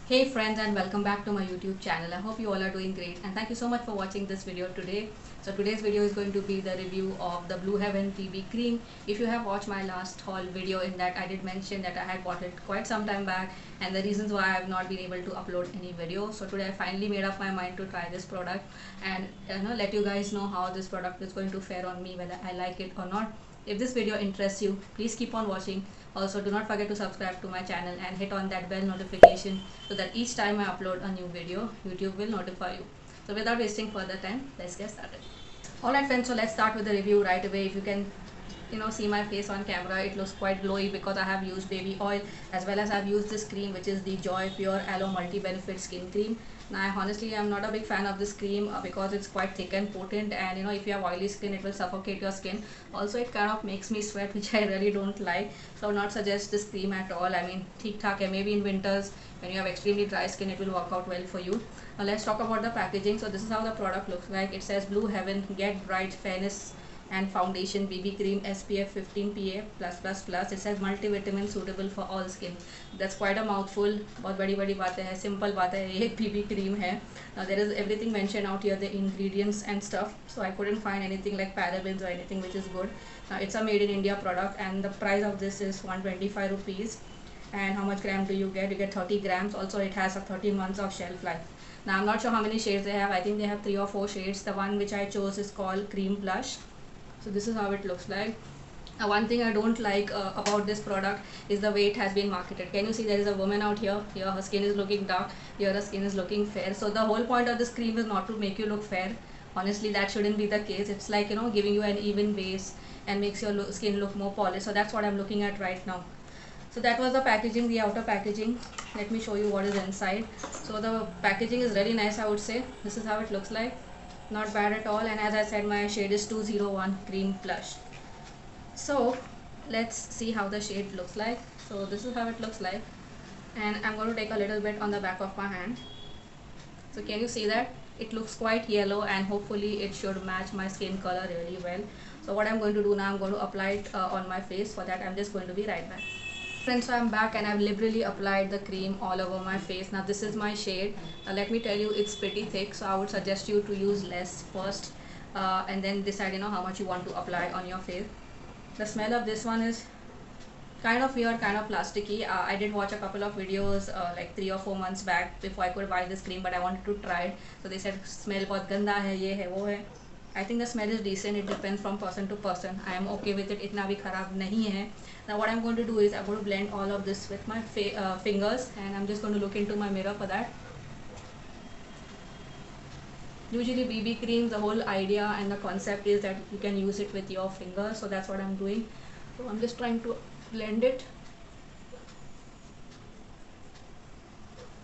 Hey friends, and welcome back to my YouTube channel. I hope you all are doing great and thank you so much for watching this video today. So today's video is going to be the review of the Blue Heaven BB cream. If you have watched my last haul video, in that I did mention that I had bought it quite some time back and the reasons why I have not been able to upload any video. So today I finally made up my mind to try this product and let you guys know how this product is going to fare on me, whether I like it or not. If this video interests you, please keep on watching. Also, do not forget to subscribe to my channel and hit on that bell notification so that each time I upload a new video, YouTube will notify you. So without wasting further time, let's get started. Alright friends, so let's start with the review right away. If you can see my face on camera, it looks quite glowy because I have used baby oil as well as I've used this cream, which is the Joy Pure Aloe Multi Benefit Skin Cream. Now I honestly am not a big fan of this cream because it's quite thick and potent, and if you have oily skin, it will suffocate your skin. Also, it kind of makes me sweat, which I really don't like, so I would not suggest this cream at all. I mean, theek thaak hai, maybe in winters when you have extremely dry skin it will work out well for you. Now let's talk about the packaging. So this is how the product looks like. It says Blue Heaven Get Bright Fairness and Foundation BB Cream SPF 15 PA+++. It says multivitamin suitable for all skin. That's quite a mouthful. बहुत बड़ी बड़ी बातें हैं, simple बातें हैं, ये एक BB cream है. Now there is everything mentioned out here, the ingredients and stuff. So I couldn't find anything like parabens or anything, which is good. Now it's a made in India product and the price of this is 125 rupees. And how much gram do you get? You get 30 grams. Also it has a 13 months of shelf life. Now I'm not sure how many shades they have. I think they have 3 or 4 shades. The one which I chose is called Cream Blush. So this is how it looks like. One thing I don't like about this product is the way it has been marketed. Can you see there is a woman out here? Here her skin is looking dark, here her skin is looking fair. So the whole point of this cream is not to make you look fair. Honestly, that shouldn't be the case. It's like giving you an even base and makes your skin look more polished. So that's what I'm looking at right now. So that was the packaging, the outer packaging. Let me show you what is inside. So the packaging is really nice, I would say. This is how it looks like. Not bad at all, and as I said, my shade is 201 Cream Blush. So let's see how the shade looks like. So this is how it looks like, and I'm going to take a little bit on the back of my hand. So can you see that? It looks quite yellow and hopefully it should match my skin color really well. So what I'm going to do now, I'm going to apply it on my face. For that I'm just going to be right back. Friends, so I'm back and I've liberally applied the cream all over my face. Now this is my shade. Let me tell you, it's pretty thick, so I would suggest you to use less first and then decide how much you want to apply on your face. The smell of this one is kind of weird, kind of plasticky. I did watch a couple of videos like 3 or 4 months back before I could buy this cream, but I wanted to try it. So they said smell बहुत गंदा है, ये है वो है. I think the smell is decent. It depends from person to person. I am okay with it. इतना भी खराब नहीं है. Now what I'm going to do is I'm going to blend all of this with my fingers, and I'm just going to look into my mirror for that. Usually BB creams, the whole idea and the concept is that you can use it with your fingers. So that's what I'm doing. So I'm just trying to blend it.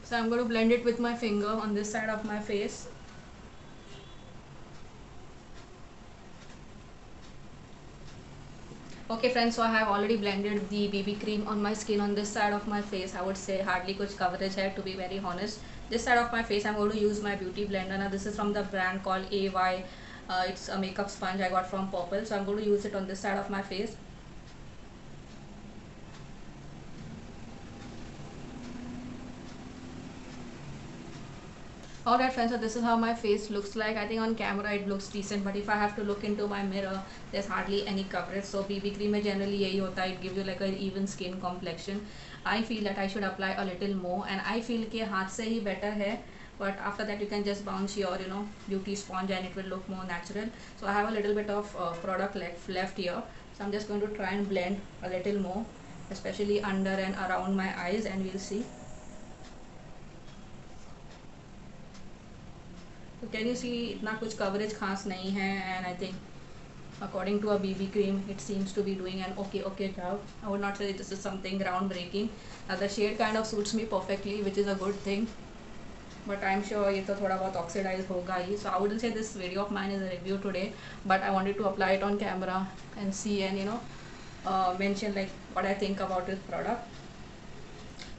So I'm going to blend it with my finger on this side of my face. Okay friends, so I have already blended the BB cream on my skin on this side of my face. I would say hardly kuch coverage hai, to be very honest. This side of my face I'm going to use my beauty blender. Now this is from the brand called AY. It's a makeup sponge I got from Purple. So I'm going to use it on this side of my face. Alright friends, so this is how my face looks like. I think on camera it looks decent, but if I have to look into my mirror, there's hardly any coverage. So BB cream में generally यही होता है, it gives you like an even skin complexion. I feel that I should apply a little more, and I feel कि हाथ से ही better है. But after that you can just bounce your beauty sponge and it will look more natural. So I have a little bit of product left here. So I'm just going to try and blend a little more, especially under and around my eyes, and we'll see. So can you see इतना कुछ coverage खास नहीं है, and I think according to a BB cream it seems to be doing an okay job. I would not say this is something groundbreaking. The shade kind of suits me perfectly, which is a good thing, but I'm sure ये तो थोड़ा बहुत oxidize होगा ही. So I wouldn't say this video of mine is a review today, but I wanted to apply it on camera and see and mention like what I think about this product.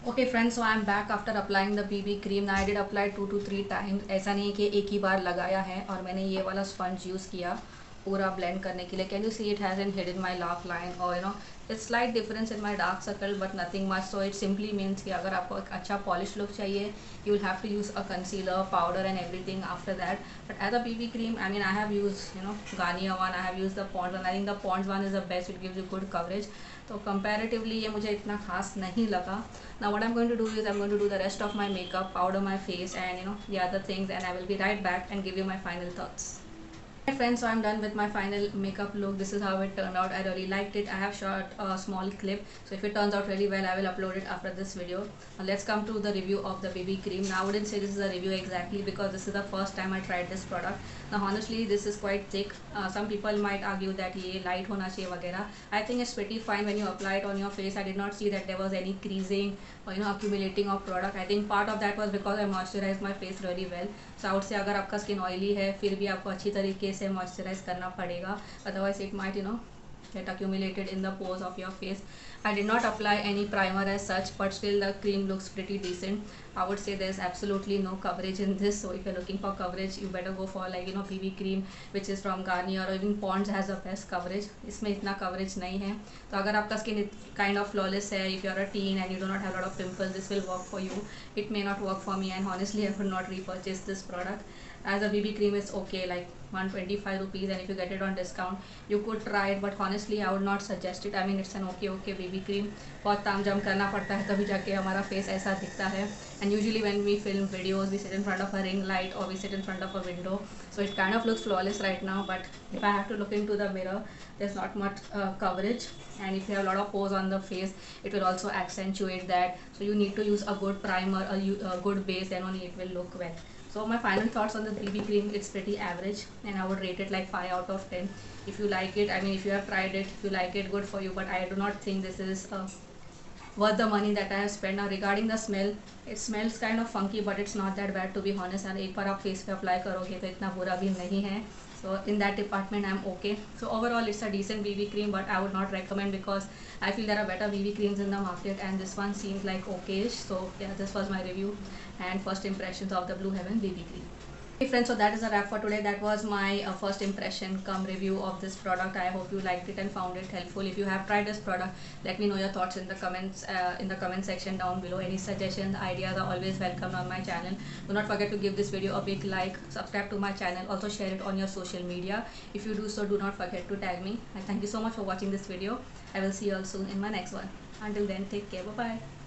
Okay friends, so I am back after applying the BB cream. Now I did apply 2 to 3 times. ऐसा नहीं है कि एक ही बार लगाया है और मैंने ये वाला स्पंज यूज़ किया. पूरा ब्लेंड करने के लिए. Can you see it hasn't hidden my laugh line और it's slight difference in my dark circle but nothing much. So it simply means कि अगर आपको एक अच्छा पॉलिश लुक चाहिए, you will have to use a concealer, powder and everything after that. But as a BB cream, I mean, I have used Garnier one, I have used the Pond's one. I think the Pond's one is the best. It gives you good coverage. तो comparatively ये मुझे इतना खास नहीं लगा. Now what I'm going to do is I'm going to do the rest of my makeup, powder my face and the other things, and I will be right back and give you my final thoughts. Hi friends, so I'm done with my final makeup look. This is how it turned out. I really liked it. I have shot a small clip, so if it turns out really well, I will upload it after this video. Now let's come to the review of the BB cream. Now I wouldn't say this is a review exactly because this is the first time I tried this product. Now honestly this is quite thick. Some people might argue that ये light होना चाहिए वगैरह. I think it's pretty fine when you apply it on your face. I did not see that there was any creasing or accumulating of product. I think part of that was because I moisturized my face really well. So I would say अगर आपका skin oily है फिर भी आपको अच्छी तरीके से moisturise करना पड़ेगा, otherwise it might get accumulated in the pores of your face. I did not apply any primer as such, but still the cream looks pretty decent. I would say there's absolutely no coverage in this, so if you're looking for coverage you better go for like BB cream which is from Garnier, or even Pond's has the best coverage. इसमें इतना coverage नहीं है. तो अगर आपका skin kind of flawless है, if you're a teen and you do not have a lot of pimples, this will work for you. It may not work for me, and honestly I would not repurchase this product. As a BB cream it's okay, like 125 rupees, and if you get it on discount you could try it, but honestly I would not suggest it. I mean, it's an okay BB cream. बहुत ताम झाम करना पड़ता है तभी जाके हमारा face ऐसा दिखता है. And usually when we film videos we sit in front of a ring light or we sit in front of a window, so it kind of looks flawless right now, but if I have to look into the mirror there's not much coverage, and if you have a lot of pores on the face it will also accentuate that. So you need to use a good primer, a good base, then only it will look well. So my final thoughts on the BB cream, it's pretty average and I would rate it like 5 out of 10. If you like it, I mean if you have tried it, if you like it, good for you, but I do not think this is worth the money that I have spent. Now regarding the smell, it smells kind of funky but it's not that bad to be honest, and एक बार आप face पे apply करोगे तो इतना बुरा भी नहीं है. So in that department I'm okay. So overall it's a decent BB cream, but I would not recommend because I feel there are better BB creams in the market and this one seems like okayish. So yeah, this was my review and first impressions of the Blue Heaven BB cream. Hey friends, so that is a wrap for today. That was my first impression come review of this product. I hope you liked it and found it helpful. If you have tried this product, let me know your thoughts in the comment section down below. Any suggestions, ideas are always welcome on my channel. Do not forget to give this video a big like, subscribe to my channel, also share it on your social media. If you do so, do not forget to tag me. And thank you so much for watching this video. I will see you all soon in my next one. Until then, take care. Bye bye.